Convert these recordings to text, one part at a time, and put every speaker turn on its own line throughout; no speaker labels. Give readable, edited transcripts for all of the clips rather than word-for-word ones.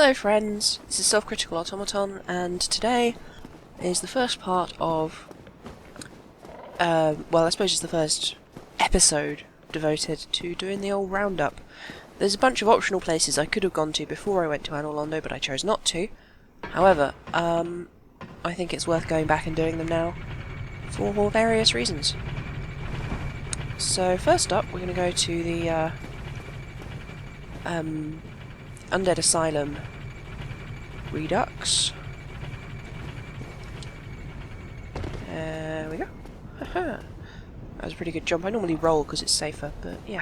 Hello friends, this is Self-Critical Automaton, and today is the first part of, well, I suppose it's the first episode devoted to doing the old roundup. There's a bunch of optional places I could have gone to before I went to Analondo, but I chose not to. However, I think it's worth going back and doing them now for various reasons. So first up, we're going to go to the Undead Asylum Redux. There we go. That was a pretty good jump. I normally roll because it's safer, but yeah.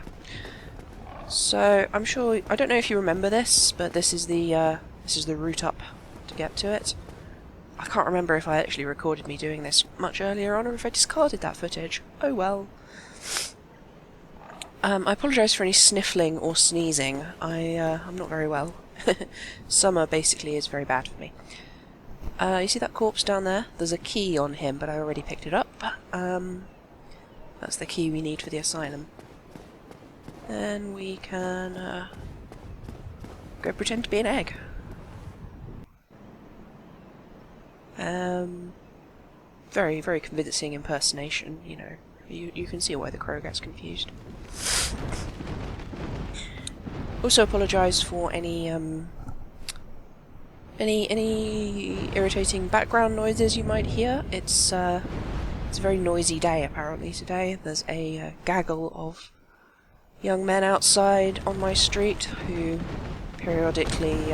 So I'm sure I don't know if you remember this, but this is the route up to get to it. I can't remember if I actually recorded me doing this much earlier on, or if I discarded that footage. Oh well. I apologise for any sniffling or sneezing. I'm not very well. Summer basically is very bad for me. You see that corpse down there? There's a key on him, but I already picked it up. That's the key we need for the asylum. Then we can go pretend to be an egg. Very, very convincing impersonation, you know. You can see why the crow gets confused. Also apologise for any irritating background noises you might hear. It's a very noisy day apparently today. There's a gaggle of young men outside on my street who periodically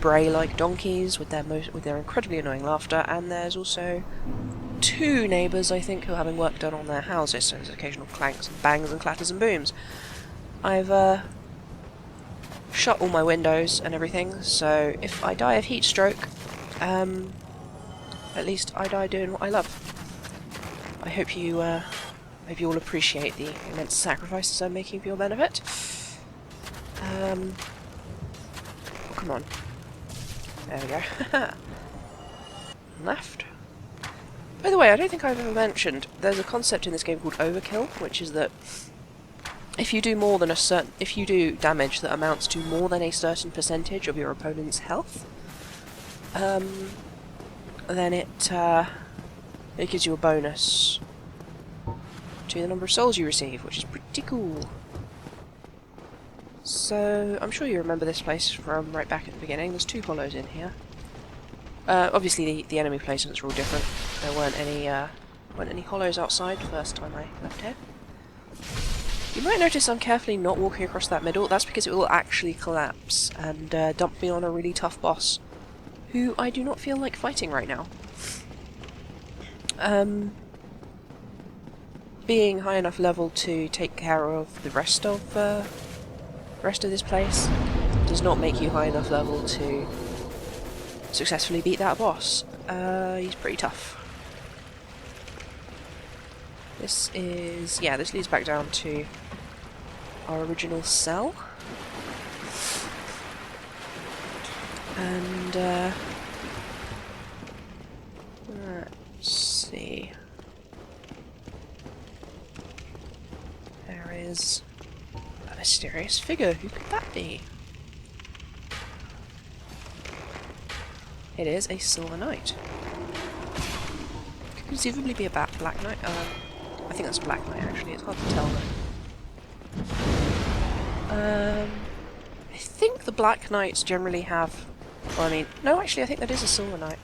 bray like donkeys with their incredibly annoying laughter, and there's also two neighbours, I think, who are having work done on their houses, so there's occasional clanks and bangs and clatters and booms. I've shut all my windows and everything, so if I die of heat stroke, at least I die doing what I love. I hope you all appreciate the immense sacrifices I'm making for your benefit. Oh, come on. There we go. Left. By the way, I don't think I've ever mentioned, there's a concept in this game called overkill, which is that if you do damage that amounts to more than a certain percentage of your opponent's health, then it gives you a bonus to the number of souls you receive, which is pretty cool. So, I'm sure you remember this place from right back at the beginning. There's two hollows in here. Obviously the enemy placements are all different. There weren't any hollows outside the first time I left here. You might notice I'm carefully not walking across that middle. That's because it will actually collapse and dump me on a really tough boss, who I do not feel like fighting right now. Being high enough level to take care of the rest of this place does not make you high enough level to successfully beat that boss. He's pretty tough. This leads back down to our original cell. And, let's see. There is a mysterious figure. Who could that be? It is a Silver Knight. Could conceivably be a Black Knight. I think that's Black Knight actually, it's hard to tell though. I think the Black Knights generally have... Well, I mean, no, actually I think that is a Silver Knight.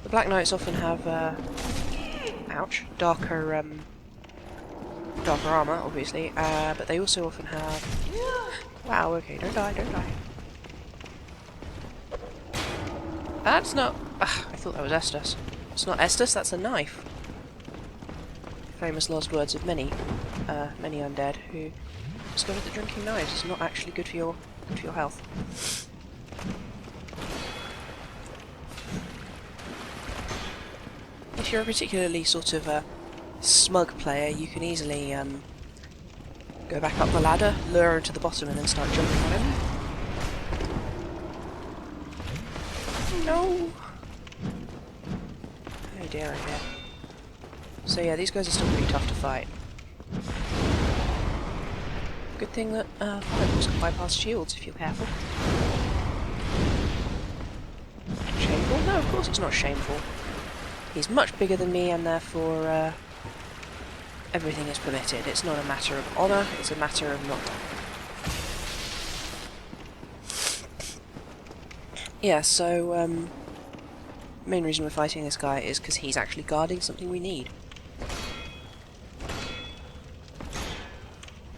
The Black Knights often have, ouch, darker armour, obviously, but they also often have... Wow, okay, don't die, don't die. That's not... I thought that was Estus. It's not Estus, that's a knife. Famous last words of many undead who discovered that drinking knives is not actually good for your health. If you're a particularly sort of smug player, you can easily go back up the ladder, lure her to the bottom, and then start jumping on him. No! Oh dear, oh dear. So yeah, these guys are still pretty tough to fight. Good thing that fireballs can bypass shields if you're careful. shameful? No, of course it's not shameful. He's much bigger than me, and therefore everything is permitted. It's not a matter of honour, it's a matter of not dying. Yeah, so, main reason we're fighting this guy is because he's actually guarding something we need.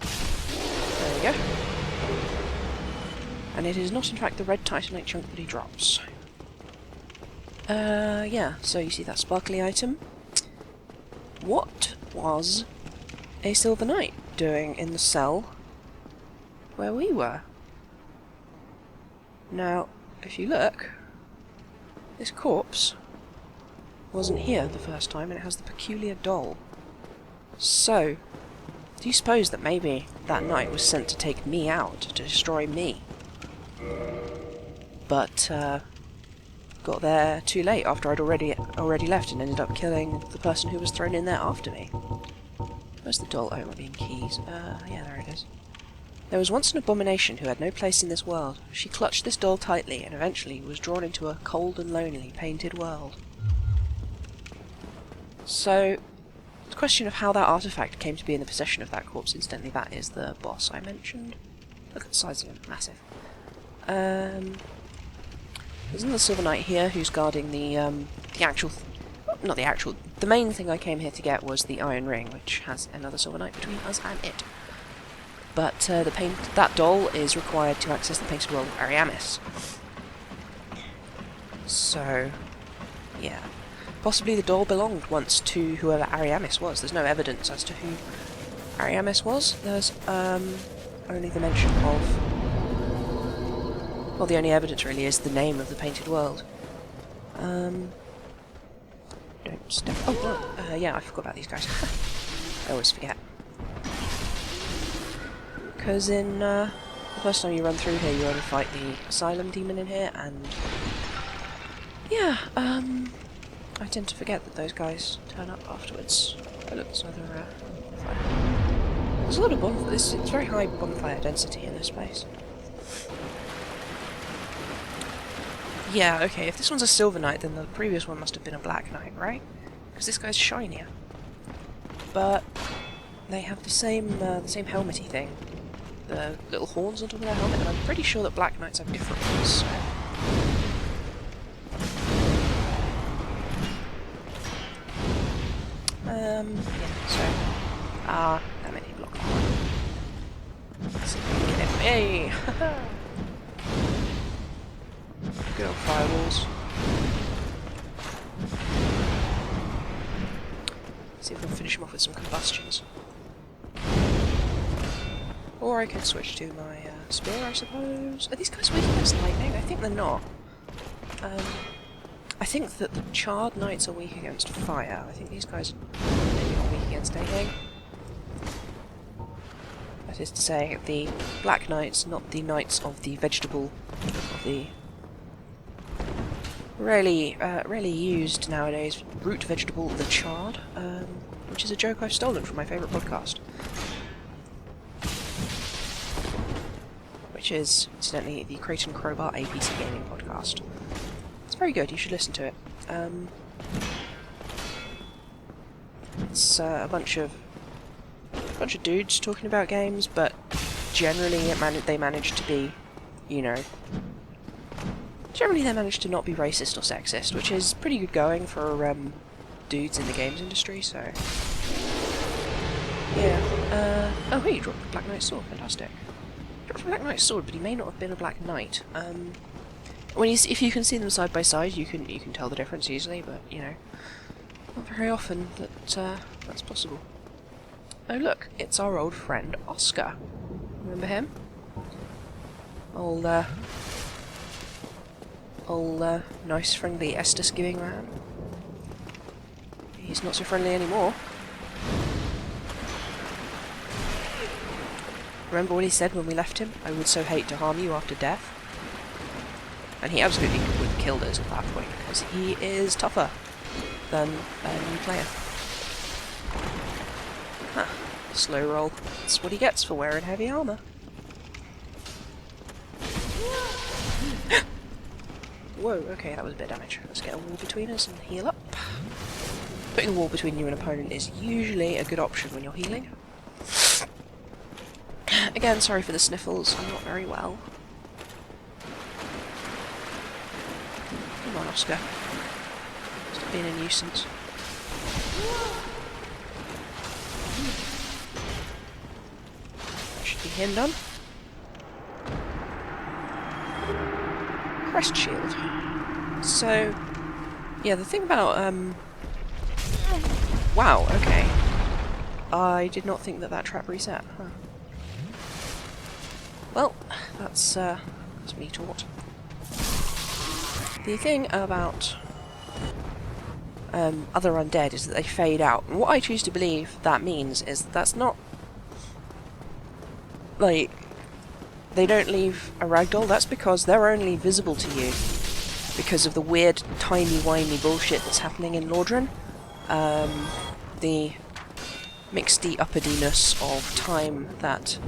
There we go. And it is not in fact the red titanite chunk that he drops. Yeah, so you see that sparkly item? What was a silver knight doing in the cell where we were? Now, if you look, this corpse wasn't here the first time, and it has the peculiar doll. So, do you suppose that maybe that knight was sent to take me out, to destroy me? But, got there too late after I'd already left and ended up killing the person who was thrown in there after me. Where's the doll? Oh, it might be in keys. Yeah, there it is. There was once an abomination who had no place in this world. She clutched this doll tightly and eventually was drawn into a cold and lonely, painted world. So, the question of how that artifact came to be in the possession of that corpse, incidentally, that is the boss I mentioned. Look at the size of him, massive. There's another silver knight here who's guarding the actual... not the actual... The main thing I came here to get was the iron ring, which has another silver knight between us and it. But that doll is required to access the painted world of Ariamis. So, yeah. Possibly the doll belonged once to whoever Ariamis was. There's no evidence as to who Ariamis was. There's only the mention of... Well, the only evidence really is the name of the painted world. Don't step... Oh, whoa. Yeah, I forgot about these guys. I always forget. Because in the first time you run through here, you only fight the Asylum demon in here, and yeah, I tend to forget that those guys turn up afterwards. Oh look, there's another bonfire. There's a lot of bonfires. It's very high bonfire density in this place. Yeah, okay, if this one's a silver knight, then the previous one must have been a black knight, right? Because this guy's shinier. But they have the same helmety thing. The little horns on top of their helmet, and I'm pretty sure that black knights have different ones, so... yeah, so... that many block that one. Let's see if we can get him. Hey! Good old firewalls. See if we can finish him off with some combustions. Or I could switch to my spear, I suppose. Are these guys weak against lightning? I think they're not. I think that the charred knights are weak against fire. I think these guys maybe are weak against anything. That is to say, the black knights, not the knights of the vegetable, of the rarely used nowadays root vegetable, the chard, which is a joke I've stolen from my favourite podcast. Which is, incidentally, the Crate and Crowbar APC gaming podcast. It's very good, you should listen to it. It's a bunch of dudes talking about games, but generally they manage to be, you know... Generally they manage to not be racist or sexist, which is pretty good going for dudes in the games industry, so... Yeah, oh hey, you dropped the Black Knight's sword, fantastic. Dropped a Black Knight's sword, but he may not have been a Black Knight. If you can see them side by side, you can tell the difference easily, but, you know, not very often that that's possible. Oh look, it's our old friend Oscar. Remember him? Old nice friendly Estus giving man. He's not so friendly anymore. Remember what he said when we left him? I would so hate to harm you after death. And he absolutely would have killed us at that point, because he is tougher than a new player. Huh. Slow roll. That's what he gets for wearing heavy armour. whoa, okay, that was a bit of damage. Let's get a wall between us and heal up. Putting a wall between you and an opponent is usually a good option when you're healing. Again, sorry for the sniffles, I'm not very well. Come on, Oscar. Stop being a nuisance. That should be him done. Crest shield. So, yeah, the thing about, wow, okay. I did not think that that trap reset, huh. Well, that's me taught. The thing about other undead is that they fade out. And what I choose to believe that means is that that's not... like, they don't leave a ragdoll, that's because they're only visible to you because of the weird timey-wimey bullshit that's happening in Lordran. The mixedy-upperdiness of time that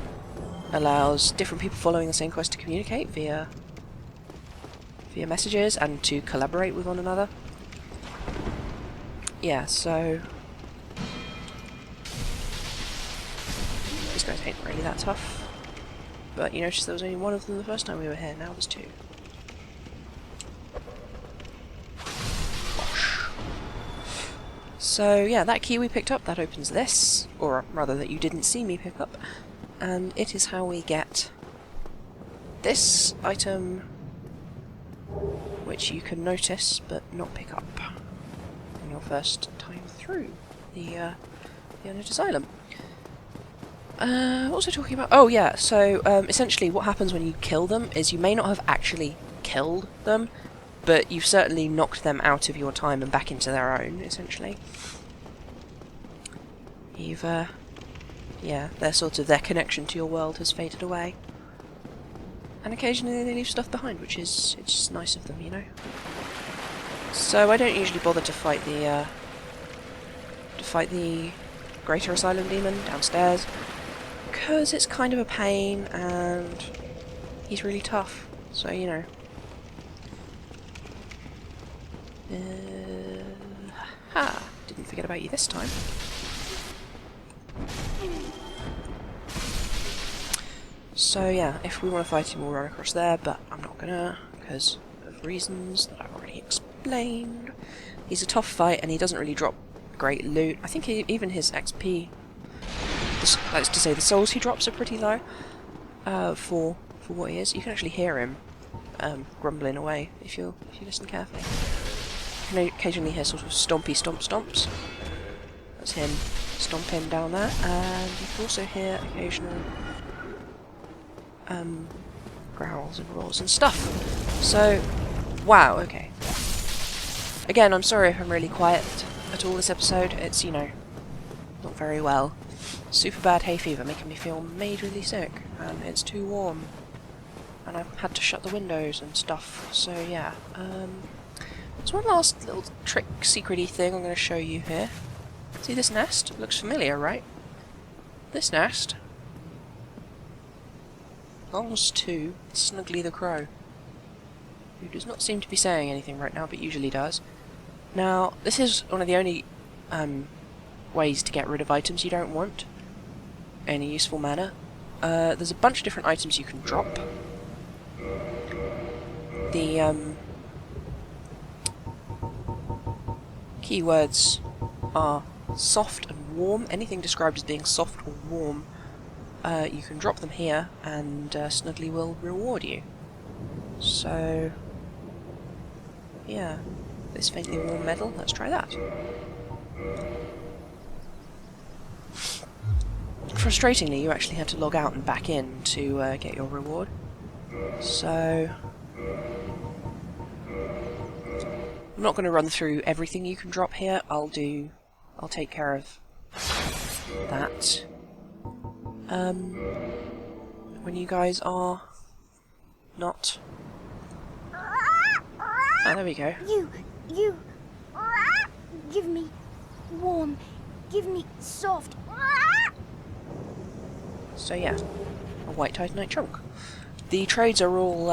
allows different people following the same quest to communicate via messages and to collaborate with one another. Yeah, so these guys ain't really that tough. But you notice there was only one of them the first time we were here, now there's two. So yeah, that key we picked up, that opens this, or rather that you didn't see me pick up, and it is how we get this item, which you can notice but not pick up on your first time through the Undead Asylum. What was I talking about? Oh yeah, so essentially what happens when you kill them is you may not have actually killed them, but you've certainly knocked them out of your time and back into their own, essentially. You've, yeah, their connection to your world has faded away. And occasionally they leave stuff behind, which is, it's just nice of them, you know? So I don't usually bother to fight the Greater Asylum Demon downstairs, because it's kind of a pain, and he's really tough, so, you know. Ha! Didn't forget about you this time. So yeah, if we want to fight him, we'll run across there, but I'm not gonna, because of reasons that I've already explained. He's a tough fight, and he doesn't really drop great loot. I think even his XP, that's to say, the souls he drops are pretty low for what he is. You can actually hear him grumbling away if you listen carefully. You can occasionally hear sort of stompy stomps. That's him stomping down there, and you can also hear occasional growls and roars and stuff. So, wow, okay. Again, I'm sorry if I'm really quiet at all this episode. It's, you know, not very well. Super bad hay fever making me feel majorly sick, and it's too warm. And I've had to shut the windows and stuff, so yeah. There's one last little trick, secret-y thing I'm going to show you here. See this nest? It looks familiar, right? This nest belongs to Snuggly the Crow, who does not seem to be saying anything right now, but usually does. Now, this is one of the only ways to get rid of items you don't want in a useful manner. There's a bunch of different items you can drop. The keywords are soft and warm. Anything described as being soft or warm, you can drop them here, and Snuggly will reward you. So, yeah, this faintly warm metal, let's try that. Frustratingly, you actually had to log out and back in to get your reward. So, I'm not going to run through everything you can drop here. I'll take care of that when you guys are not. Oh, there we go.
You give me warm, give me soft.
So yeah, a white titanite chunk. The trades are all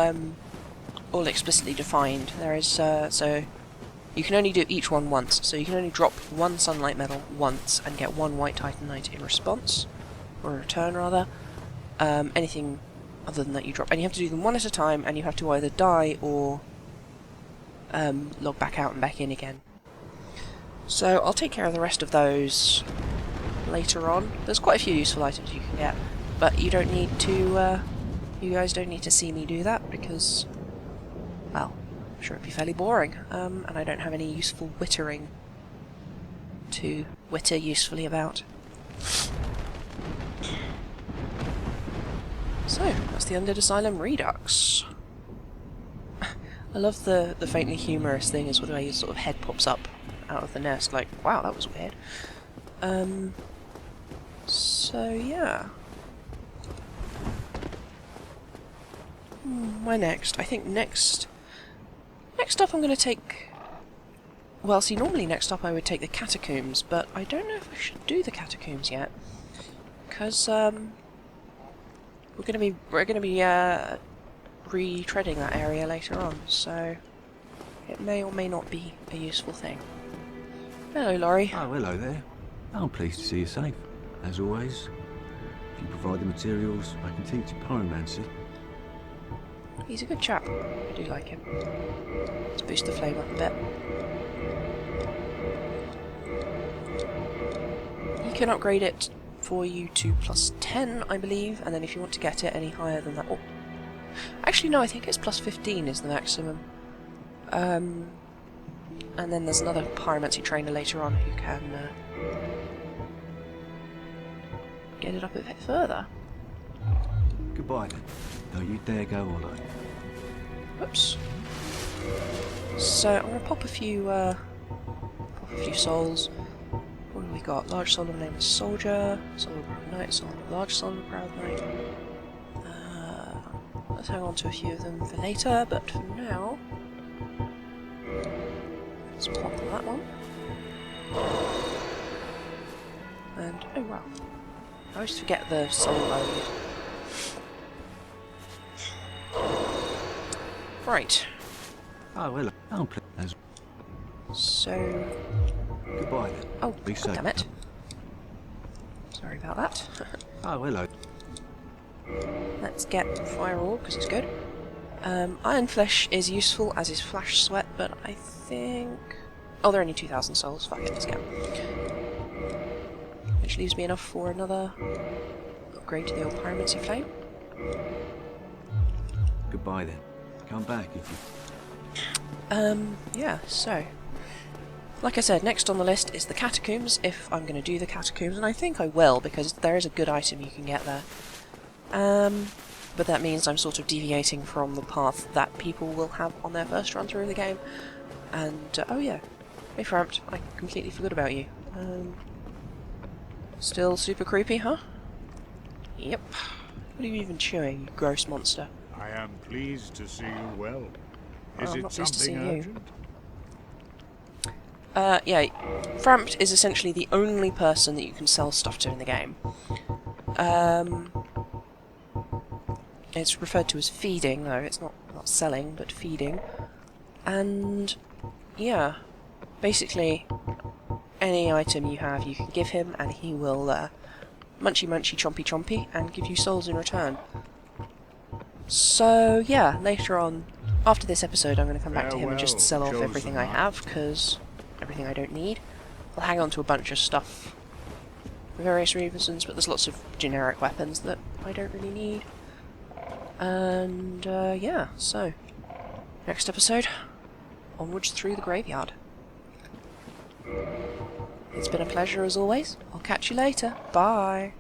all explicitly defined. There is, so you can only do each one once, so you can only drop one sunlight medal once and get one white titanite in response, or in return rather. Anything other than that you drop, and you have to do them one at a time, and you have to either die or log back out and back in again. So I'll take care of the rest of those later on. There's quite a few useful items you can get, but you don't need to, you guys don't need to see me do that, because, well, I'm sure it'd be fairly boring, and I don't have any useful wittering to witter usefully about. So, that's the Undead Asylum Redux. I love the faintly humorous thing is the way his sort of head pops up out of the nest, like, wow, that was weird. So yeah. Where next? I think next up I'm going to take... Well, see, normally next up I would take the catacombs, but I don't know if I should do the catacombs yet. Because, we're going to be retreading that area later on, so it may or may not be a useful thing. Hello, Laurie.
Oh, hello there. I'm pleased to see you safe, as always. If you provide the materials, I can teach you pyromancy.
He's a good chap. I do like him. Let's boost the flame up a bit. You can upgrade it for you to +10, I believe, and then if you want to get it any higher than that... Oh. Actually, no, I think it's +15 is the maximum. And then there's another pyromancy trainer later on who can get it up a bit further.
Goodbye then. Don't you dare go hollow.
Whoops. So I'm gonna pop a few souls. What have we got? Large soul of nameless soldier, soul of proud knight, soul of large soul of proud knight. Let's hang on to a few of them for later, but for now, let's pop that one. And oh wow, I always forget the soul value. Right.
Oh, hello. I'm pleased.
So...
Goodbye then.
Oh,
be safe.
damn it. Sorry about that.
Oh, hello.
Let's get fire ore, because it's good. Iron flesh is useful, as is flash sweat, but I think... Oh, they're only 2,000 souls. Fuck it, let's go. Which leaves me enough for another upgrade to the old pyromancy flame.
Goodbye then. Come back if you...
Yeah, so... Like I said, next on the list is the catacombs, if I'm going to do the catacombs, and I think I will, because there is a good item you can get there. But that means I'm sort of deviating from the path that people will have on their first run through of the game. And, oh yeah, hey Frampt, I completely forgot about you. Still super creepy, huh? Yep. What are you even chewing, you gross monster?
I am pleased to see you well. Is
I'm
it
not pleased to see
something
you.
urgent?
Yeah, Frampt is essentially the only person that you can sell stuff to in the game. It's referred to as feeding, though it's not selling, but feeding. And yeah, basically any item you have you can give him and he will munchy munchy chompy chompy and give you souls in return. So yeah, later on, after this episode, I'm going to come back to him and just sell off everything I have, because everything I don't need. I'll hang on to a bunch of stuff for various reasons, but there's lots of generic weapons that I don't really need. And yeah, so next episode, onwards through the graveyard. It's been a pleasure as always. I'll catch you later. Bye.